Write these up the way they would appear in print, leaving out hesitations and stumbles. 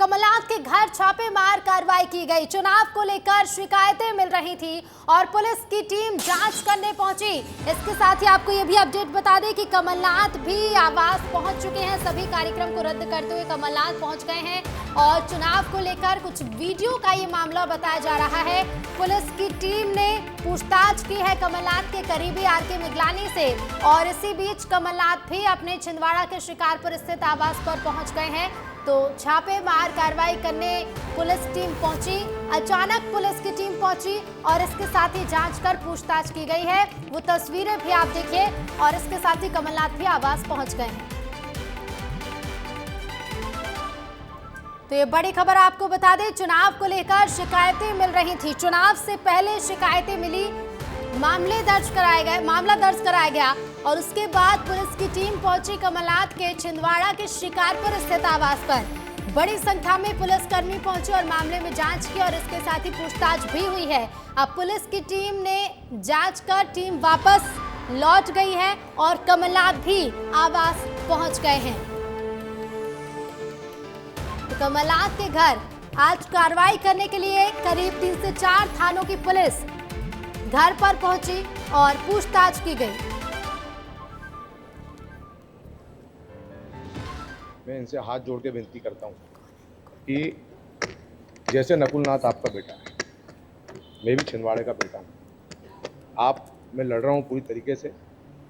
कमलनाथ के घर छापेमार कार्रवाई की गई। चुनाव को लेकर शिकायतें मिल रही थी और पुलिस की टीम जांच करने पहुंची। इसके साथ ही आपको ये भी अपडेट बता दें कि कमलनाथ भी आवास पहुंच चुके हैं। सभी कार्यक्रम को रद्द करते हुए कमलनाथ पहुंच गए हैं और चुनाव को लेकर कुछ वीडियो का ये मामला बताया जा रहा है। पुलिस की टीम ने पूछताछ की है कमलनाथ के करीबी आरके मिगलानी से और इसी बीच कमलनाथ भी अपने छिंदवाड़ा के शिकारपुर स्थित आवास पर पहुंच गए हैं। तो छापेमार कार्रवाई करने पुलिस टीम पहुंची। अचानक पुलिस की टीम पहुंची और इसके साथ ही जांच कर पूछताछ की गई है। वो तस्वीरें भी आप देखिए और इसके साथ ही कमलनाथ भी आवास पहुंच गए हैं। तो ये बड़ी खबर आपको बता दें, चुनाव को लेकर शिकायतें मिल रही थी। चुनाव से पहले शिकायतें मिली, मामला दर्ज कराया गया और उसके बाद पुलिस की टीम पहुंची कमलनाथ के छिंदवाड़ा के शिकारपुर स्थित आवास पर। बड़ी संख्या में पुलिसकर्मी पहुंचे और मामले में जांच की और इसके साथ ही पूछताछ भी हुई है। अब पुलिस की टीम ने जांच कर टीम वापस लौट गई है और कमलनाथ भी आवास पहुंच गए हैं। तो कमलनाथ के घर आज कार्रवाई करने के लिए करीब 3 से 4 थानों की पुलिस घर पर पहुंची और पूछताछ की गई। मैं इनसे हाथ जोड़ के विनती करता हूं कि जैसे नकुलनाथ आपका बेटा है, मैं भी छिंदवाड़े का बेटा हूं। मैं लड़ रहा हूं पूरी तरीके से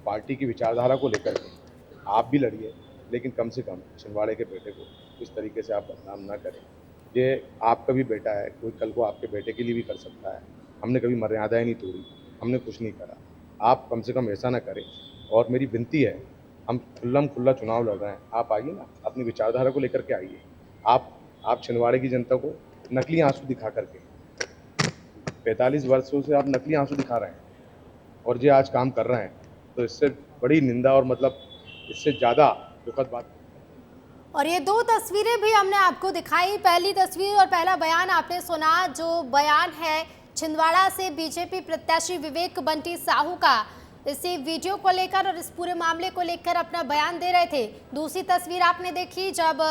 पार्टी की विचारधारा को लेकर के। आप भी लड़िए, लेकिन कम से कम छिंदवाड़े के बेटे को इस तरीके से आप बदनाम ना करें। ये आपका भी बेटा है, कोई कल को आपके बेटे के लिए भी कर सकता है। हमने कभी मर्यादाएं नहीं तोड़ी, हमने कुछ नहीं करा। आप कम से कम ऐसा ना करें और मेरी विनती है, हम खुला चुनाव लड़ रहे हैं। आप आइए ना, अपनी विचारधारा को लेकर के आइए। आप छिंदवाड़े की जनता को नकली आंसू दिखा करके 45 वर्षों से आप नकली आंसू दिखा रहे हैं और ये आज काम कर रहे हैं, तो इससे बड़ी निंदा और मतलब इससे ज़्यादा दुखद बात। और ये 2 तस्वीरें भी हमने आपको दिखाई। पहली तस्वीर और पहला बयान आपने सुना, जो बयान है छिंदवाड़ा से बीजेपी प्रत्याशी विवेक बंटी साहू का। इसी वीडियो को लेकर और इस पूरे मामले को लेकर अपना बयान दे रहे थे। दूसरी तस्वीर आपने देखी जब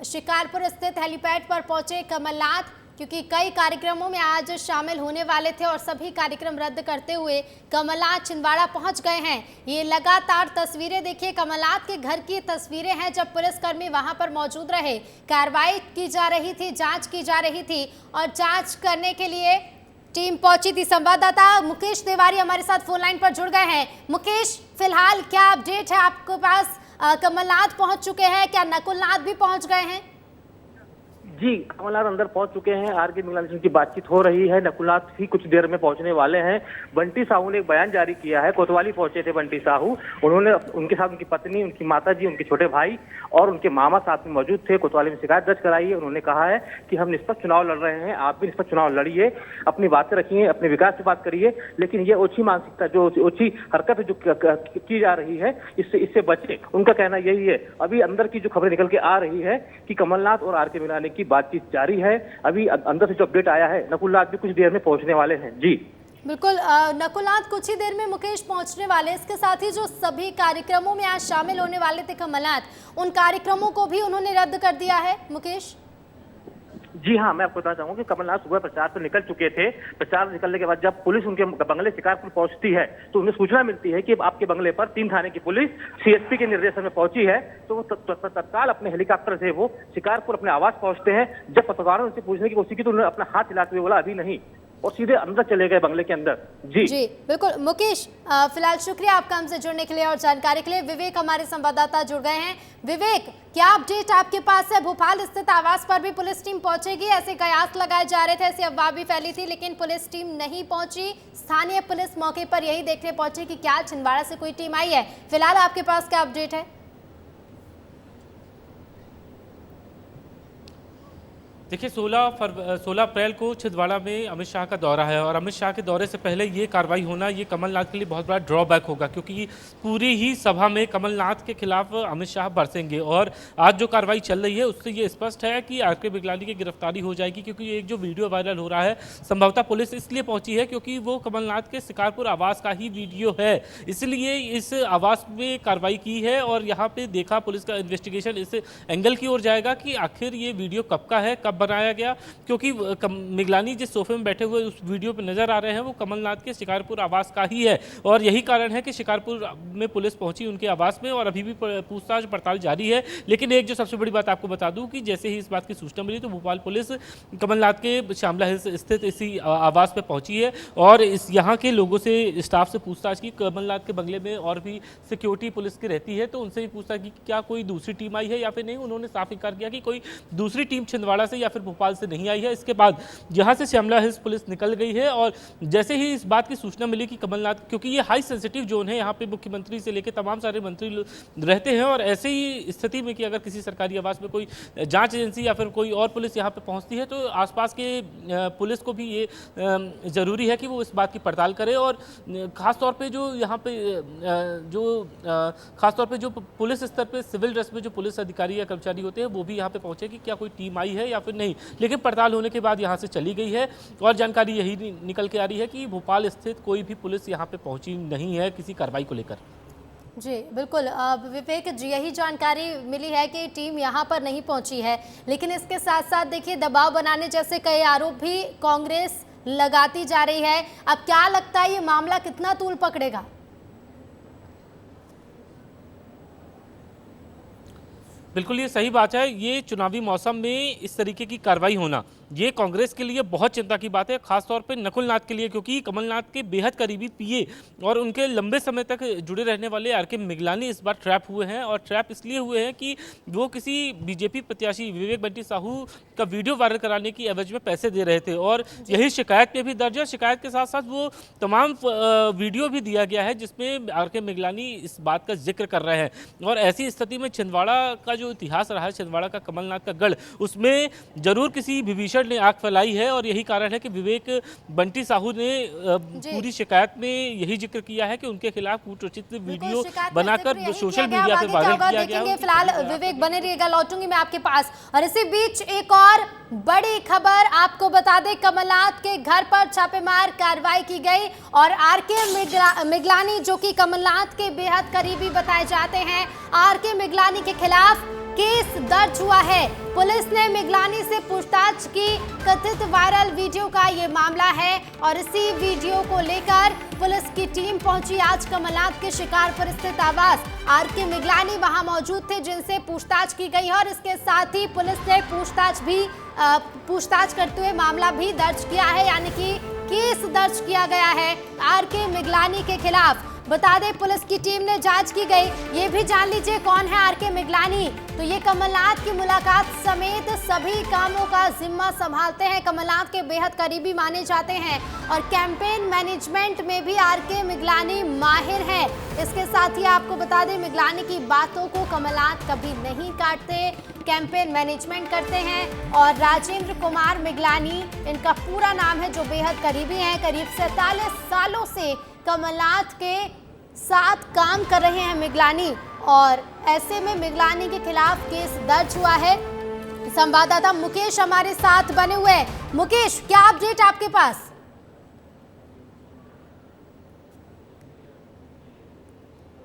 शिकारपुर स्थित हेलीपैड पर पहुंचे कमलनाथ, क्योंकि कई कार्यक्रमों में आज शामिल होने वाले थे और सभी कार्यक्रम रद्द करते हुए कमलनाथ छिंदवाड़ा पहुंच गए हैं। ये लगातार तस्वीरें देखिए, कमलनाथ के घर की तस्वीरें हैं जब पुलिसकर्मी वहां पर मौजूद रहे। कार्रवाई की जा रही थी, जांच की जा रही थी और जांच करने के लिए टीम पहुंची थी। संवाददाता मुकेश तिवारी हमारे साथ फोन लाइन पर जुड़ गए हैं। मुकेश, फिलहाल क्या अपडेट है आपके पास? कमलनाथ पहुंच चुके हैं, क्या नकुलनाथ भी पहुंच गए हैं? जी, कमलनाथ अंदर पहुंच चुके हैं। आरके मिगलानी की बातचीत हो रही है। नकुलनाथ भी कुछ देर में पहुंचने वाले हैं। बंटी साहू ने एक बयान जारी किया है। कोतवाली पहुंचे थे बंटी साहू। उन्होंने उनके साथ उनकी पत्नी, उनकी माताजी, उनके छोटे भाई और उनके मामा साथ में मौजूद थे। कोतवाली में शिकायत दर्ज कराई है। उन्होंने कहा है कि हम निष्पक्ष चुनाव लड़ रहे हैं, आप भी निष्पक्ष चुनाव लड़िए, अपनी बातें रखिए, अपने विकास की बात करिए, लेकिन ये ओछी मानसिकता, जो ओछी हरकत जो की जा रही है, इससे बचे। उनका कहना यही है। अभी अंदर की जो खबरें निकल के आ रही है कि कमलनाथ और आरके मिगलानी की बातचीत जारी है। अभी अंदर से जो अपडेट आया है, नकुलनाथ भी कुछ देर में पहुंचने वाले हैं। जी बिल्कुल, नकुलनाथ कुछ ही देर में मुकेश पहुंचने वाले। इसके साथ ही जो सभी कार्यक्रमों में आज शामिल होने वाले थे कमलनाथ, उन कार्यक्रमों को भी उन्होंने रद्द कर दिया है। मुकेश जी हाँ, मैं आपको बताना चाहूंगा कि कमलनाथ सुबह प्रचार पर निकल चुके थे। प्रचार निकलने के बाद जब पुलिस उनके बंगले शिकारपुर पहुंचती है तो उन्हें सूचना मिलती है कि आपके बंगले पर 3 थाने की पुलिस सीएसपी के निर्देशन में पहुंची है। तो वो तत्काल अपने हेलीकॉप्टर से वो शिकारपुर अपने आवास पहुंचते हैं। जब पत्रकारों ने उनसे पूछने की कोशिश की तो उन्होंने अपना हाथ हिलाते हुए बोला अभी नहीं, और सीधे अंदर चले गए बंगले के अंदर। जी बिल्कुल मुकेश, फिलहाल शुक्रिया आपका हमसे जुड़ने के लिए और जानकारी के लिए। विवेक हमारे संवाददाता जुड़ गए हैं। विवेक, क्या अपडेट आपके पास है? भोपाल स्थित आवास पर भी पुलिस टीम पहुंचेगी, ऐसे कयास लगाए जा रहे थे, ऐसी अफवाह भी फैली थी, लेकिन पुलिस टीम नहीं पहुंची। स्थानीय पुलिस मौके पर यही देखने पहुंची कि क्या छिंदवाड़ा से कोई टीम आई है। फिलहाल आपके पास क्या अपडेट है? देखिए 16 अप्रैल को छिंदवाड़ा में अमित शाह का दौरा है और अमित शाह के दौरे से पहले ये कार्रवाई होना ये कमलनाथ के लिए बहुत बड़ा ड्रॉबैक होगा, क्योंकि पूरी ही सभा में कमलनाथ के खिलाफ अमित शाह बरसेंगे। और आज जो कार्रवाई चल रही है उससे ये स्पष्ट है कि आरके मिगलानी की गिरफ्तारी हो जाएगी, क्योंकि एक जो वीडियो वायरल हो रहा है संभवतः पुलिस इसलिए पहुंची है क्योंकि वो कमलनाथ के शिकारपुर आवास का ही वीडियो है, इसलिए इस आवास में कार्रवाई की है। और यहाँ पे देखा पुलिस का इन्वेस्टिगेशन इस एंगल की ओर जाएगा कि आखिर ये वीडियो कब का है, कब बनाया गया, क्योंकि मिगलानी जिस सोफे में बैठे हुए उस वीडियो पे नजर आ रहे हैं वो कमलनाथ के शिकारपुर आवास का ही है। और यही कारण है कि शिकारपुर में पुलिस पहुंची उनके आवास में और अभी भी पूछताछ पड़ताल जारी है। लेकिन एक जो सबसे बड़ी बात आपको बता दूं कि जैसे ही इस बात की सूचना मिली तो भोपाल पुलिस कमलनाथ के श्यामला हिल्स स्थित इसी आवास पे पहुंची है और इस यहाँ के लोगों से, स्टाफ से पूछताछ की। कमलनाथ के बंगले में और भी सिक्योरिटी पुलिस की रहती है, तो उनसे भी पूछताछ की क्या कोई दूसरी टीम आई है या फिर नहीं। उन्होंने साफ इनकार किया कि कोई दूसरी टीम छिंदवाड़ा से या फिर भोपाल से नहीं आई है। इसके बाद यहां से श्यामला हिल्स पुलिस निकल गई है और जैसे ही इस बात की सूचना मिली कि कमलनाथ, क्योंकि ये हाई सेंसिटिव जोन है, यहाँ पे मुख्यमंत्री से लेकर तमाम सारे मंत्री रहते हैं और ऐसे ही स्थिति में कि अगर किसी सरकारी आवास में कोई जांच एजेंसी या फिर कोई और पुलिस यहाँ पे पहुंचती है तो आसपास के पुलिस को भी ये जरूरी है कि वो इस बात की पड़ताल करे। और खासतौर पे जो यहाँ पे खासतौर पे जो पुलिस स्तर पे सिविल ड्रेस में जो पुलिस अधिकारी या कर्मचारी होते हैं वो भी यहाँ पे पहुंचे कि क्या कोई टीम आई है या फिर नहीं। लेकिन पड़ताल होने के बाद यहाँ से चली गई है और जानकारी यही निकल के आ रही है कि भोपाल स्थित कोई भी पुलिस यहाँ पे पहुंची नहीं है किसी कार्रवाई को लेकर। जी बिल्कुल विवेक जी, यही जानकारी मिली है कि टीम यहाँ पर नहीं पहुंची है। लेकिन इसके साथ साथ देखिए दबाव बनाने जैसे कई आरोप भी कांग्रेस लगाती जा रही है। अब क्या लगता है ये मामला कितना तूल पकड़ेगा? बिल्कुल ये सही बात है। ये चुनावी मौसम में इस तरीके की कार्रवाई होना ये कांग्रेस के लिए बहुत चिंता की बात है, खासतौर पे नकुलनाथ के लिए, क्योंकि कमलनाथ के बेहद करीबी पीए और उनके लंबे समय तक जुड़े रहने वाले आरके मिगलानी इस बार ट्रैप हुए हैं। और ट्रैप इसलिए हुए हैं कि वो किसी बीजेपी प्रत्याशी विवेक बंटी साहू का वीडियो वायरल कराने की एवज में पैसे दे रहे थे और यही शिकायत में भी दर्ज है। शिकायत के साथ साथ वो तमाम वीडियो भी दिया गया है जिसमें आरके मिगलानी इस बात का जिक्र कर रहे हैं। और ऐसी स्थिति में छिंदवाड़ा का जो इतिहास रहा है, छिंदवाड़ा का कमलनाथ का गढ़, उसमें जरूर किसी विभीषण ने आग फैलाई है। और यही कारण है कि विवेक बंटी साहू ने पूरी शिकायत में यही जिक्र किया है कि उनके खिलाफ कूटरचित वीडियो बनाकर सोशल मीडिया पर वायरल किया गया। फिलहाल विवेक बने रहिएगा, लौटूंगी मैं आपके पास। और इसी बीच एक और बड़ी खबर आपको बता दें, कमलनाथ के घर पर छापेमार कार्रवाई की गई और आरके मिगलानी जो कि कमलनाथ के बेहद करीबी बताए जाते हैं, आरके मिगलानी के खिलाफ केस दर्ज हुआ है। पुलिस ने मिगलानी से पूछताछ की। कथित वायरल वीडियो का ये मामला है और इसी वीडियो को लेकर पुलिस की टीम पहुंची आज कमलनाथ के शिकारपुर स्थित आवास। आरके मिगलानी वहां मौजूद थे जिनसे पूछताछ की गई है और इसके साथ ही पुलिस ने पूछताछ करते हुए मामला भी दर्ज किया है, यानी कि केस दर्ज किया गया है आरके मिगलानी के खिलाफ। बता दें पुलिस की टीम ने जांच की गई। ये भी जान लीजिए कौन है आरके मिगलानी। तो ये कमलनाथ की मुलाकात समेत सभी कामों का जिम्मा संभालते हैं, कमलनाथ के बेहद करीबी माने जाते हैं और कैंपेन मैनेजमेंट में भी आरके मिगलानी माहिर हैं। इसके साथ ही आपको बता दें मिगलानी की बातों को कमलनाथ कभी नहीं काटते, कैंपेन मैनेजमेंट करते हैं। और राजेंद्र कुमार मिगलानी इनका पूरा नाम है, जो बेहद करीबी हैं। करीब 47 सालों से कमलनाथ के साथ काम कर रहे हैं मिगलानी और ऐसे में मिगलानी के खिलाफ केस दर्ज हुआ है। संवाददाता मुकेश हमारे साथ बने हुए हैं। मुकेश, क्या अपडेट आपके पास?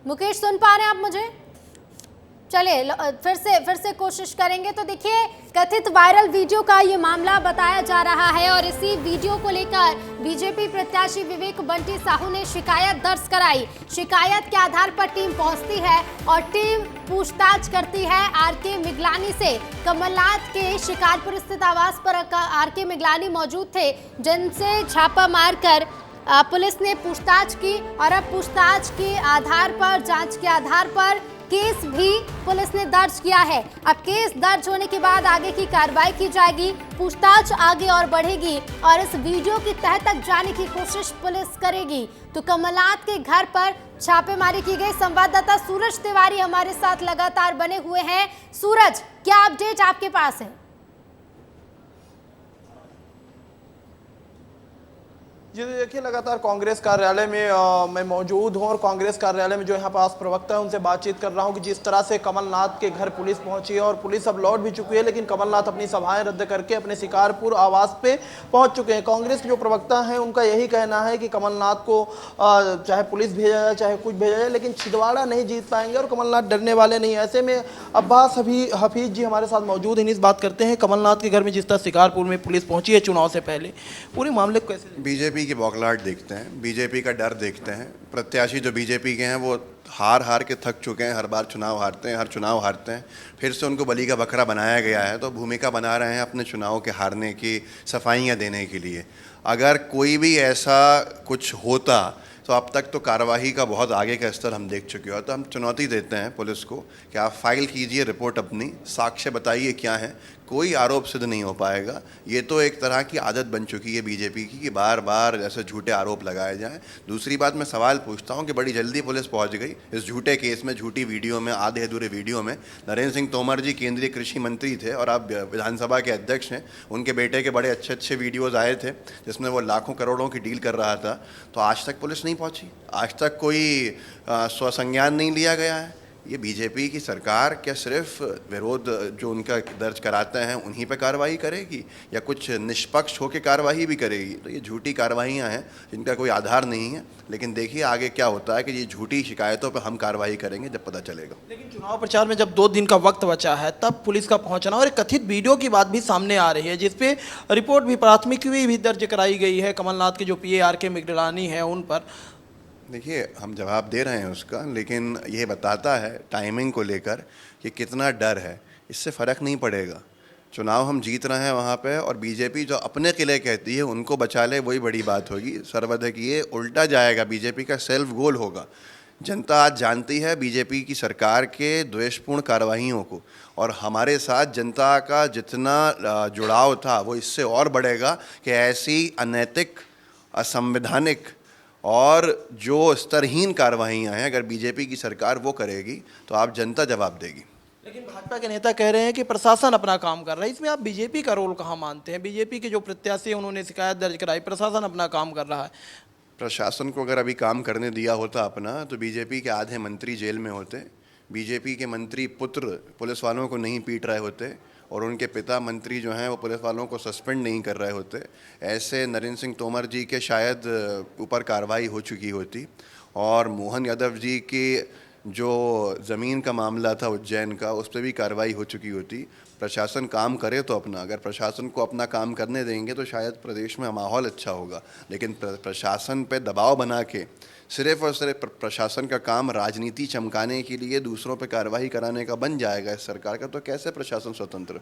मुकेश सुन पा रहे हैं आप मुझे? चलिए फिर से कोशिश करेंगे। तो देखिए कथित वायरल वीडियो का ये मामला बताया जा रहा है और इसी वीडियो को लेकर बीजेपी प्रत्याशी विवेक बंटी साहू ने शिकायत दर्ज कराई। शिकायत के आधार पर टीम पहुंचती है और टीम पूछताछ करती है आरके मिगलानी से। कमलनाथ के शिकारपुर स्थित आवास पर आरके मिगलानी मौजूद थे जिनसे छापा मारकर पुलिस ने पूछताछ की और अब पूछताछ के आधार पर, जांच के आधार पर केस भी पुलिस ने दर्ज किया है। अब केस दर्ज होने के बाद आगे की कार्रवाई की जाएगी, पूछताछ आगे और बढ़ेगी और इस वीडियो की तह तक जाने की कोशिश पुलिस करेगी। तो कमलनाथ के घर पर छापेमारी की गई। संवाददाता सूरज तिवारी हमारे साथ लगातार बने हुए हैं। सूरज, क्या अपडेट आपके पास है? जी देखिए, लगातार कांग्रेस कार्यालय में मैं मौजूद हूं और कांग्रेस कार्यालय में जो यहाँ पास प्रवक्ता है उनसे बातचीत कर रहा हूं कि जिस तरह से कमलनाथ के घर पुलिस पहुंची है और पुलिस अब लौट भी चुकी है, लेकिन कमलनाथ अपनी सभाएं रद्द करके अपने शिकारपुर आवास पे पहुंच चुके हैं। कांग्रेस के जो प्रवक्ता हैं उनका यही कहना है कि कमलनाथ को चाहे पुलिस भेजा जाए चाहे कुछ भेजा जाए, लेकिन छिंदवाड़ा नहीं जीत पाएंगे और कमलनाथ डरने वाले नहीं। ऐसे में अब्बास हफीज जी हमारे साथ मौजूद हैं, इस बात करते हैं कमलनाथ के घर में जिस तरह शिकारपुर में पुलिस पहुंची है चुनाव से पहले, पूरे मामले को कैसे? बीजेपी की बौखलाहट देखते हैं, बीजेपी का डर देखते हैं। प्रत्याशी जो बीजेपी के हैं वो हार के थक चुके हैं, हर बार चुनाव हारते हैं, हर चुनाव हारते हैं। फिर से उनको बलि का बकरा बनाया गया है, तो भूमिका बना रहे हैं अपने चुनाव के हारने की सफाइयाँ देने के लिए। अगर कोई भी ऐसा कुछ होता तो अब तक तो कार्यवाही का बहुत आगे का स्तर हम देख चुके हो। तो हम चुनौती देते हैं पुलिस को कि आप फाइल कीजिए रिपोर्ट अपनी, साक्ष्य बताइए क्या है, कोई आरोप सिद्ध नहीं हो पाएगा। ये तो एक तरह की आदत बन चुकी है बीजेपी की कि बार बार ऐसे झूठे आरोप लगाए जाएं। दूसरी बात, मैं सवाल पूछता हूं कि बड़ी जल्दी पुलिस पहुंच गई इस झूठे केस में, झूठी वीडियो में, आधे अधूरे वीडियो में। नरेंद्र सिंह तोमर जी केंद्रीय कृषि मंत्री थे और आप विधानसभा के अध्यक्ष हैं, उनके बेटे के बड़े अच्छे वीडियोज़ आए थे जिसमें वो लाखों करोड़ों की डील कर रहा था। तो आज तक पुलिस नहीं पहुँची, आज तक कोई स्वसंज्ञान नहीं लिया गया है। ये बीजेपी की सरकार क्या सिर्फ विरोध जो उनका दर्ज कराते हैं उन्हीं पे कार्रवाई करेगी या कुछ निष्पक्ष होकर कार्रवाई भी करेगी? तो ये झूठी कार्रवाइयाँ हैं जिनका कोई आधार नहीं है। लेकिन देखिए आगे क्या होता है कि ये झूठी शिकायतों पे हम कार्रवाई करेंगे जब पता चलेगा। लेकिन चुनाव प्रचार में जब 2 दिन का वक्त बचा है तब पुलिस का पहुंचना और एक कथित वीडियो की बात भी सामने आ रही है जिसपे रिपोर्ट भी, प्राथमिकी भी दर्ज कराई गई है कमलनाथ के जो PA RK मिगलानी है उन पर। देखिए हम जवाब दे रहे हैं उसका, लेकिन ये बताता है टाइमिंग को लेकर कि कितना डर है। इससे फ़र्क नहीं पड़ेगा, चुनाव हम जीत रहे हैं वहाँ पे, और बीजेपी जो अपने किले कहती है उनको बचा ले वही बड़ी बात होगी। सर्वाधिक ये उल्टा जाएगा, बीजेपी का सेल्फ गोल होगा। जनता आज जानती है बीजेपी की सरकार के द्वेषपूर्ण कार्रवाइयों को, और हमारे साथ जनता का जितना जुड़ाव था वो इससे और बढ़ेगा कि ऐसी अनैतिक, असंवैधानिक और जो स्तरहीन कार्रवाइयाँ हैं अगर बीजेपी की सरकार वो करेगी तो आप जनता जवाब देगी। लेकिन भाजपा के नेता कह रहे हैं कि प्रशासन अपना काम कर रहा है, इसमें आप बीजेपी का रोल कहाँ मानते हैं? बीजेपी के जो प्रत्याशी हैं उन्होंने शिकायत दर्ज कराई, प्रशासन अपना काम कर रहा है। प्रशासन को अगर अभी काम करने दिया होता अपना तो बीजेपी के आधे मंत्री जेल में होते, बीजेपी के मंत्री पुत्र पुलिस वालों को नहीं पीट रहे होते, और उनके पिता मंत्री जो हैं वो पुलिस वालों को सस्पेंड नहीं कर रहे होते। ऐसे नरेंद्र सिंह तोमर जी के शायद ऊपर कार्रवाई हो चुकी होती, और मोहन यादव जी की जो ज़मीन का मामला था उज्जैन का, उस पर भी कार्रवाई हो चुकी होती। प्रशासन काम करे तो अपना, अगर प्रशासन को अपना काम करने देंगे तो शायद प्रदेश में माहौल अच्छा होगा। लेकिन प्रशासन पे दबाव बना के सिर्फ और सिर्फ प्रशासन का काम राजनीति चमकाने के लिए दूसरों पे कार्रवाई कराने का बन जाएगा इस सरकार का, तो कैसे प्रशासन स्वतंत्र?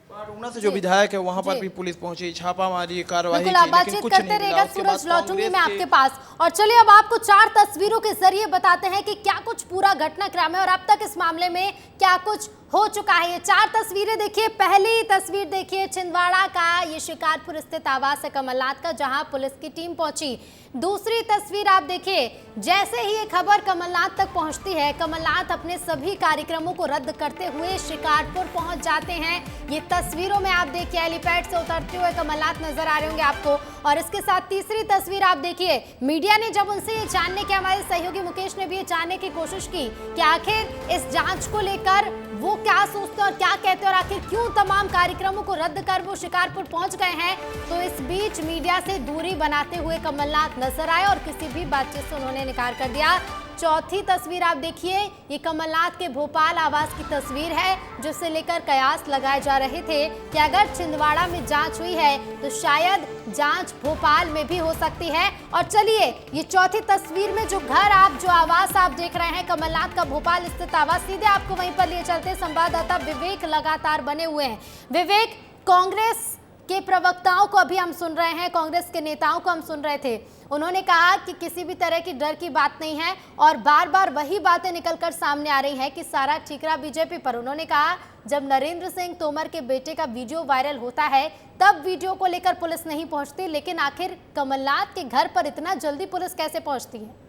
पारूना से जो विधायक है वहां पर भी पुलिस पहुंची, छापा मारी, कार्रवाई की, बिल्कुल, आप लेकिन बातचीत कुछ करते नहीं रहेगा। मिला। उसके बाद सूरज, लौटूंगी कांग्रेस मैं के- आपके पास। और चलिए अब आपको 4 तस्वीरों के जरिए बताते हैं कि क्या कुछ पूरा घटनाक्रम है और अब तक इस मामले में क्या कुछ हो चुका है। ये 4 तस्वीरें देखिए। पहली तस्वीर देखिए छिंदवाड़ा का, ये शिकारपुर स्थित आवास है कमलनाथ का जहां पुलिस की टीम पहुंची। दूसरी तस्वीर आप देखिए, जैसे ही ये खबर कमलनाथ तक पहुंचती है, कमलनाथ अपने सभी कार्यक्रमों को रद्द करते हुए शिकारपुर पहुंच जाते हैं। ये तस्वीरों में आप देखिए हेलीपैड से उतरते हुए कमलनाथ नजर आ रहे होंगे आपको। और इसके साथ तीसरी तस्वीर आप देखिए, मीडिया ने जब उनसे ये जानने के, हमारे सहयोगी मुकेश ने भी ये जानने की कोशिश की कि आखिर इस जांच को लेकर वो क्या सोचते और क्या कहते और आखिर क्यों तमाम कार्यक्रमों को रद्द कर वो शिकारपुर पहुंच गए हैं, तो इस बीच मीडिया से दूरी बनाते हुए कमलनाथ नजर आए और किसी भी बातचीत से उन्होंने इनकार कर दिया। चौथी तस्वीर आप देखिए, ये कमलनाथ के भोपाल आवास की तस्वीर है जिसे लेकर कयास लगाए जा रहे थे कि अगर छिंदवाड़ा में जांच हुई है तो शायद जांच भोपाल में भी हो सकती है। और चलिए ये चौथी तस्वीर में जो घर, आप जो आवास आप देख रहे हैं कमलनाथ का भोपाल स्थित आवास, सीधे आपको वहीं पर लिए चलते। संवाददाता विवेक लगातार बने हुए हैं। विवेक, कांग्रेस के प्रवक्ताओं को अभी हम सुन रहे हैं, कांग्रेस के नेताओं को हम सुन रहे थे, उन्होंने कहा कि किसी भी तरह की डर की बात नहीं है और बार बार वही बातें निकलकर सामने आ रही हैं कि सारा ठीकरा बीजेपी पर। उन्होंने कहा जब नरेंद्र सिंह तोमर के बेटे का वीडियो वायरल होता है तब वीडियो को लेकर पुलिस नहीं पहुंचती, लेकिन आखिर कमलनाथ के घर पर इतना जल्दी पुलिस कैसे पहुंचती है?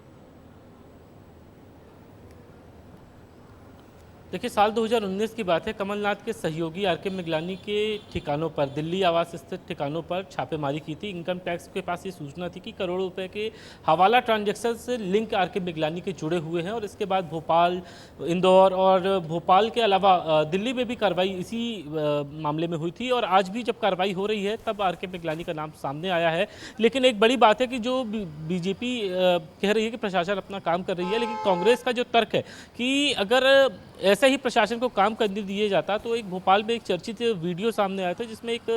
देखिए, साल 2019 की बात है। कमलनाथ के सहयोगी आरके मिगलानी के ठिकानों पर, दिल्ली आवास स्थित ठिकानों पर छापेमारी की थी। इनकम टैक्स के पास ये सूचना थी कि करोड़ों रुपए के हवाला ट्रांजैक्शन से लिंक आरके मिगलानी के जुड़े हुए हैं। और इसके बाद भोपाल, इंदौर और भोपाल के अलावा दिल्ली में भी कार्रवाई इसी मामले में हुई थी। और आज भी जब कार्रवाई हो रही है तब आरके मिगलानी का नाम सामने आया है। लेकिन एक बड़ी बात है कि जो बीजेपी कह रही है कि प्रशासन अपना काम कर रही है, लेकिन कांग्रेस का जो तर्क है कि अगर ऐसे ही प्रशासन को काम करने दिए जाता, तो एक भोपाल में एक चर्चित वीडियो सामने आया था जिसमें एक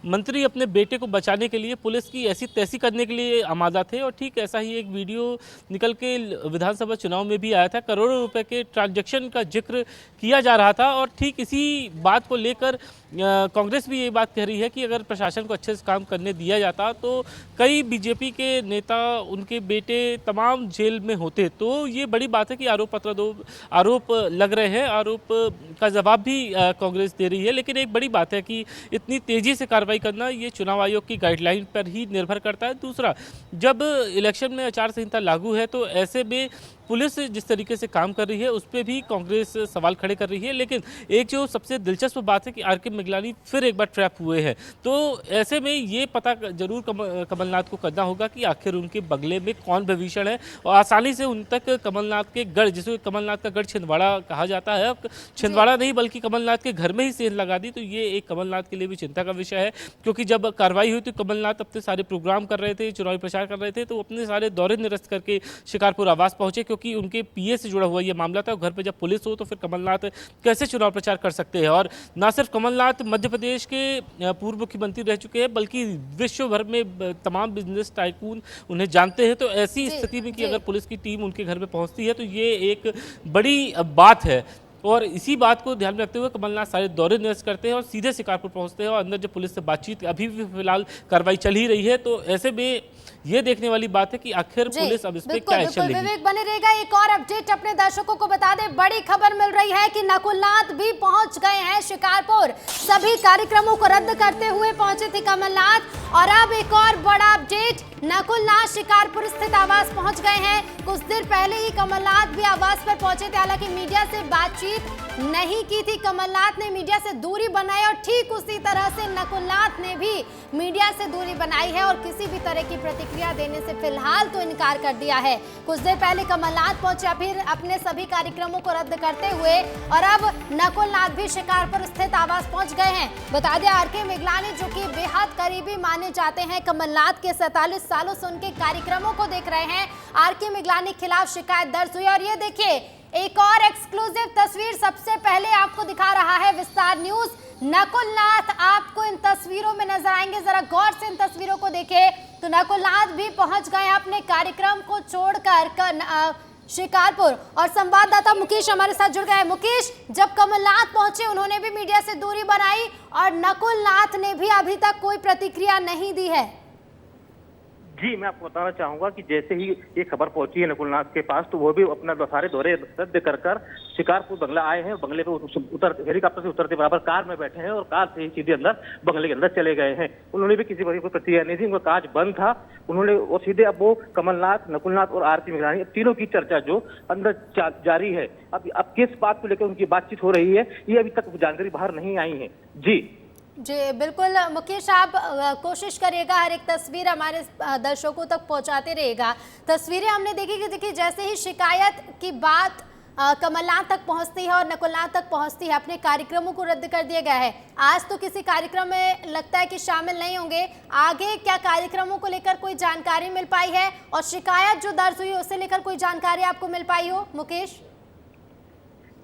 मंत्री अपने बेटे को बचाने के लिए पुलिस की ऐसी तैसी करने के लिए आमादा थे। और ठीक ऐसा ही एक वीडियो निकल के विधानसभा चुनाव में भी आया था। करोड़ों रुपए के ट्रांजैक्शन का जिक्र किया जा रहा था। और ठीक इसी बात को लेकर कांग्रेस भी ये बात कह रही है कि अगर प्रशासन को अच्छे से काम करने दिया जाता तो कई बीजेपी के नेता, उनके बेटे तमाम जेल में होते। तो ये बड़ी बात है कि आरोप लग रहे हैं। आरोप का जवाब भी कांग्रेस दे रही है। लेकिन एक बड़ी बात है कि इतनी तेजी से कार्रवाई करना ये चुनाव आयोग की गाइडलाइन पर ही निर्भर करता है। दूसरा, जब इलेक्शन में आचार संहिता लागू है तो ऐसे में पुलिस जिस तरीके से काम कर रही है उस पर भी कांग्रेस सवाल खड़े कर रही है। लेकिन एक जो सबसे दिलचस्प बात है कि आरके मिगलानी फिर एक बार ट्रैप हुए हैं। तो ऐसे में ये पता जरूर कमलनाथ को करना होगा कि आखिर उनके बगले में कौन भविष्य है। और आसानी से उन तक कमलनाथ के गढ़, जिसे कमलनाथ का गढ़ छिंदवाड़ा कहा जाता है, छिंदवाड़ा नहीं बल्कि कमलनाथ के घर में ही सेंध लगा दी, तो ये एक कमलनाथ के लिए भी चिंता का विषय है। क्योंकि जब कार्रवाई हुई तो कमलनाथ अपने सारे प्रोग्राम कर रहे थे, चुनावी प्रचार कर रहे थे, तो अपने सारे दौरे निरस्त करके शिकारपुर आवास पहुंचे, क्योंकि उनके पीए से जुड़ा हुआ ये मामला था। घर पे जब पुलिस हो तो फिर कमलनाथ कैसे चुनाव प्रचार कर सकते हैं। और न सिर्फ कमलनाथ मध्य प्रदेश के पूर्व मुख्यमंत्री रह चुके हैं, बल्कि विश्व भर में तमाम बिजनेस टाइकून उन्हें जानते हैं। तो ऐसी स्थिति में कि अगर पुलिस की टीम उनके घर में पहुंचती है तो ये एक बड़ी बात है। और इसी बात को ध्यान में रखते हुए कमलनाथ सारे दौरे निरस्त करते हैं और सीधे शिकारपुर पहुंचते हैं। और अंदर जब पुलिस से बातचीत, अभी भी फिलहाल कार्रवाई चल ही रही है, तो ऐसे में ये देखने वाली बात है कि आखिर पुलिस अब इस पे क्या एक्शन लेगी। विवेक बने रहेगा। एक और अपडेट अपने दर्शकों को बता दें, बड़ी खबर मिल रही है कि नकुलनाथ भी पहुंच गए हैं शिकारपुर। सभी कार्यक्रमों को रद्द करते हुए पहुंचे थे कमलनाथ। और अब एक और बड़ा अपडेट, नकुलनाथ शिकारपुर स्थित आवास पहुंच गए हैं। कुछ देर पहले ही कमलनाथ भी आवास पर पहुंचे थे। हालांकि मीडिया से बातचीत नहीं की थी, कमलनाथ ने मीडिया से दूरी बनाई और ठीक उसी तरह से नकुलनाथ ने भी मीडिया से दूरी बनाई है और किसी भी तरह की प्रतिक्रिया देने से फिलहाल तो इनकार कर दिया है। कुछ देर पहले कमलनाथ पहुंचे, फिर अपने सभी कार्यक्रमों को रद्द करते हुए, और अब नकुलनाथ भी शिकारपुर स्थित आवास पहुंच गए हैं। बता दें, आरके मिगलानी जो कि बेहद करीबी माने जाते हैं कमलनाथ के, 47 सालों से उनके कार्यक्रमों को देख रहे हैं। आरके मिगलानी के खिलाफ शिकायत दर्ज हुई। और ये देखिए, एक और एक्सक्लूसिव तस्वीर सबसे पहले आपको दिखा रहा है विस्तार न्यूज। नकुलनाथ आपको इन तस्वीरों में नजर आएंगे, जरा गौर से इन तस्वीरों को देखें। तो नकुलनाथ भी पहुंच गए अपने कार्यक्रम को छोड़कर शिकारपुर। और संवाददाता मुकेश हमारे साथ जुड़ गए हैं। मुकेश, जब कमलनाथ पहुंचे उन्होंने भी मीडिया से दूरी बनाई और नकुलनाथ ने भी अभी तक कोई प्रतिक्रिया नहीं दी है। जी, मैं आपको बताना चाहूंगा कि जैसे ही ये खबर पहुंची है नकुलनाथ के पास, तो वो भी अपना सारे दौरे रद्द कर शिकारपुर बंगला आए हैं। बंगले पे हेलीकॉप्टर से उतरते बराबर कार में बैठे हैं और कार से ही सीधे अंदर बंगले के अंदर चले गए हैं। उन्होंने भी किसी प्रकार की प्रतिक्रिया नहीं दी, उनका काज बंद था। उन्होंने और सीधे अब वो कमलनाथ, नकुलनाथ और आरके मिगलानी तीनों की चर्चा जो अंदर जारी है। अब किस बात को लेकर उनकी बातचीत हो रही है, ये अभी तक जानकारी बाहर नहीं आई है। जी बिल्कुल मुकेश, आप कोशिश करिएगा हर एक तस्वीर हमारे दर्शकों तक पहुंचाते रहेगा। तस्वीरें हमने देखी कि देखिए, जैसे ही शिकायत की बात कमलनाथ तक पहुंचती है और नकुलनाथ तक पहुंचती है, अपने कार्यक्रमों को रद्द कर दिया गया है। आज तो किसी कार्यक्रम में लगता है कि शामिल नहीं होंगे। आगे क्या कार्यक्रमों को लेकर कोई जानकारी मिल पाई है और शिकायत जो दर्ज हुई उससे लेकर कोई जानकारी आपको मिल पाई हो मुकेश?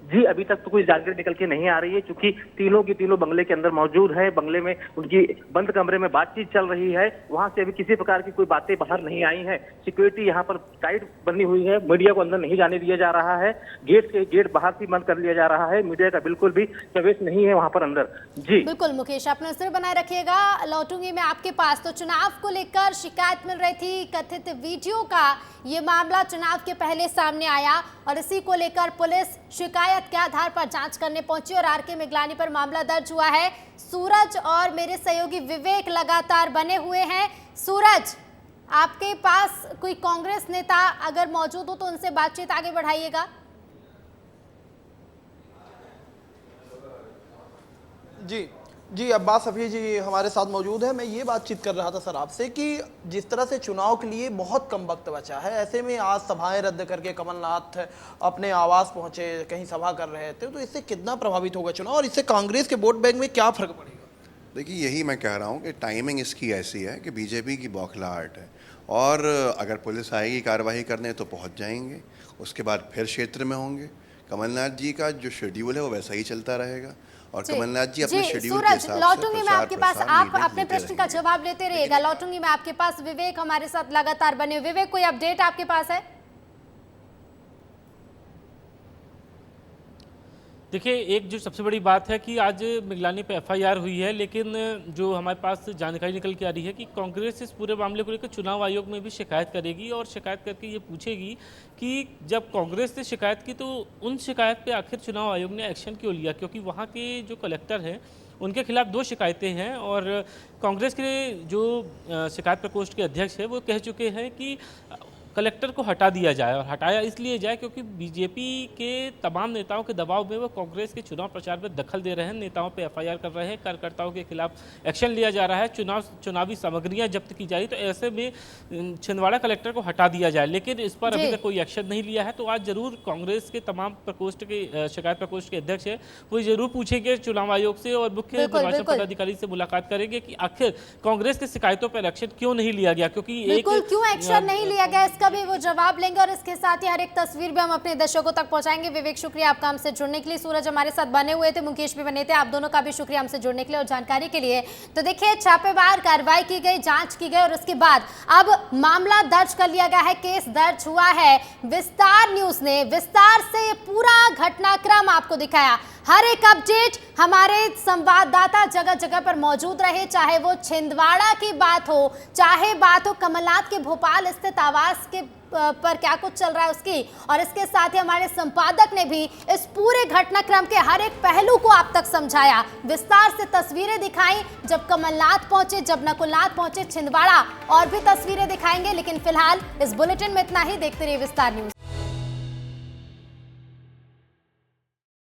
जी, अभी तक तो कोई जानकारी निकल के नहीं आ रही है, क्योंकि तीनों की तीनों बंगले के अंदर मौजूद है। बंगले में उनकी बंद कमरे में बातचीत चल रही है। वहां से अभी किसी प्रकार की कोई बातें बाहर नहीं आई हैं। सिक्योरिटी यहाँ पर टाइट बनी हुई है, मीडिया को अंदर नहीं जाने दिया जा रहा है। गेट बाहर से बंद कर लिया जा रहा है। मीडिया का बिल्कुल भी प्रवेश नहीं है वहां पर अंदर। जी बिल्कुल मुकेश, आप नजर बनाए रखिएगा। लौटूंगी मैं आपके पास। तो चुनाव को लेकर शिकायत मिल रही थी, कथित वीडियो का ये मामला चुनाव के पहले सामने आया और इसी को लेकर पुलिस शिकायत के आधार पर जांच करने पहुंची और आरके मिगलानी पर मामला दर्ज हुआ है। सूरज और मेरे सहयोगी विवेक लगातार बने हुए हैं। सूरज, आपके पास कोई कांग्रेस नेता अगर मौजूद हो तो उनसे बातचीत आगे बढ़ाइएगा। जी जी, अब्बास हफीज जी हमारे साथ मौजूद है। मैं ये बातचीत कर रहा था सर आपसे कि जिस तरह से चुनाव के लिए बहुत कम वक्त बचा है, ऐसे में आज सभाएं रद्द करके कमलनाथ अपने आवास पहुंचे, कहीं सभा कर रहे थे, तो इससे कितना प्रभावित होगा चुनाव और इससे कांग्रेस के वोट बैंक में क्या फर्क पड़ेगा? देखिए, यही मैं कह रहा हूँ कि टाइमिंग इसकी ऐसी है कि बीजेपी की बौखलाहट है, और अगर पुलिस आएगी कार्रवाई करने तो पहुँच जाएंगे, उसके बाद फिर क्षेत्र में होंगे। कमलनाथ जी का जो शेड्यूल है वो वैसा ही चलता रहेगा, और कमलनाथ जी अपने शेड्यूल के हिसाब से लौटूंगी मैं आपके पास, आप मीटिंग अपने देते प्रश्न का रहेंगे। जवाब लेते रहिएगा। लौटूंगी मैं आपके पास। विवेक हमारे साथ लगातार बने हुए। विवेक, कोई अपडेट आपके पास है? देखिए, एक जो सबसे बड़ी बात है कि आज मिगलानी पे एफआईआर हुई है, लेकिन जो हमारे पास जानकारी निकल के आ रही है कि कांग्रेस इस पूरे मामले को लेकर चुनाव आयोग में भी शिकायत करेगी, और शिकायत करके ये पूछेगी कि जब कांग्रेस ने शिकायत की तो उन शिकायत पे आखिर चुनाव आयोग ने एक्शन क्यों लिया, क्योंकि वहाँ के जो कलेक्टर हैं उनके खिलाफ 2 शिकायतें हैं, और कांग्रेस के जो शिकायत प्रकोष्ठ के अध्यक्ष हैं वो कह चुके हैं कि कलेक्टर को हटा दिया जाए, और हटाया इसलिए जाए क्योंकि बीजेपी के तमाम नेताओं के दबाव में वो कांग्रेस के चुनाव प्रचार में दखल दे रहे हैं, नेताओं पे एफआईआर कर रहे हैं, कार्यकर्ताओं के खिलाफ एक्शन लिया जा रहा है, चुनावी सामग्रियां जब्त की जा रही, तो ऐसे में छिंदवाड़ा कलेक्टर को हटा दिया जाए। लेकिन इस पर अभी तक कोई एक्शन नहीं लिया है। तो आज जरूर कांग्रेस के तमाम प्रकोष्ठ के शिकायत प्रकोष्ठ के अध्यक्ष है वो जरूर पूछेंगे चुनाव आयोग से, और मुख्य निर्वाचन पदाधिकारी से मुलाकात करेंगे कि आखिर कांग्रेस के शिकायतों पर एक्शन क्यों नहीं लिया गया, क्योंकि बिल्कुल क्यों एक्शन नहीं लिया गया इसका भी वो जवाब लेंगे, और इसके साथ ही हर एक तस्वीर भी हम अपने दर्शकों तक पहुंचाएंगे। विवेक, शुक्रिया आपका हमसे जुड़ने के लिए। सूरज हमारे साथ बने हुए थे, मुकेश भी बने थे, आप दोनों का भी शुक्रिया हमसे जुड़ने के लिए और जानकारी के लिए। तो देखिए, छापेमार कार्रवाई की गई, जांच की गई, और उसके बाद अब मामला दर्ज कर लिया गया है, केस दर्ज हुआ है। विस्तार न्यूज ने विस्तार से पूरा घटनाक्रम आपको दिखाया। हर एक अपडेट हमारे संवाददाता जगह जगह पर मौजूद रहे, चाहे वो छिंदवाड़ा की बात हो, चाहे बात हो कमलनाथ के भोपाल स्थित आवास के पर क्या कुछ चल रहा है उसकी, और इसके साथ ही हमारे संपादक ने भी इस पूरे घटनाक्रम के हर एक पहलू को आप तक समझाया, विस्तार से तस्वीरें दिखाई जब कमलनाथ पहुंचे, जब नकुलनाथ पहुंचे छिंदवाड़ा, और भी तस्वीरें दिखाएंगे। लेकिन फिलहाल इस बुलेटिन में इतना ही। देखते रहिए विस्तार न्यूज।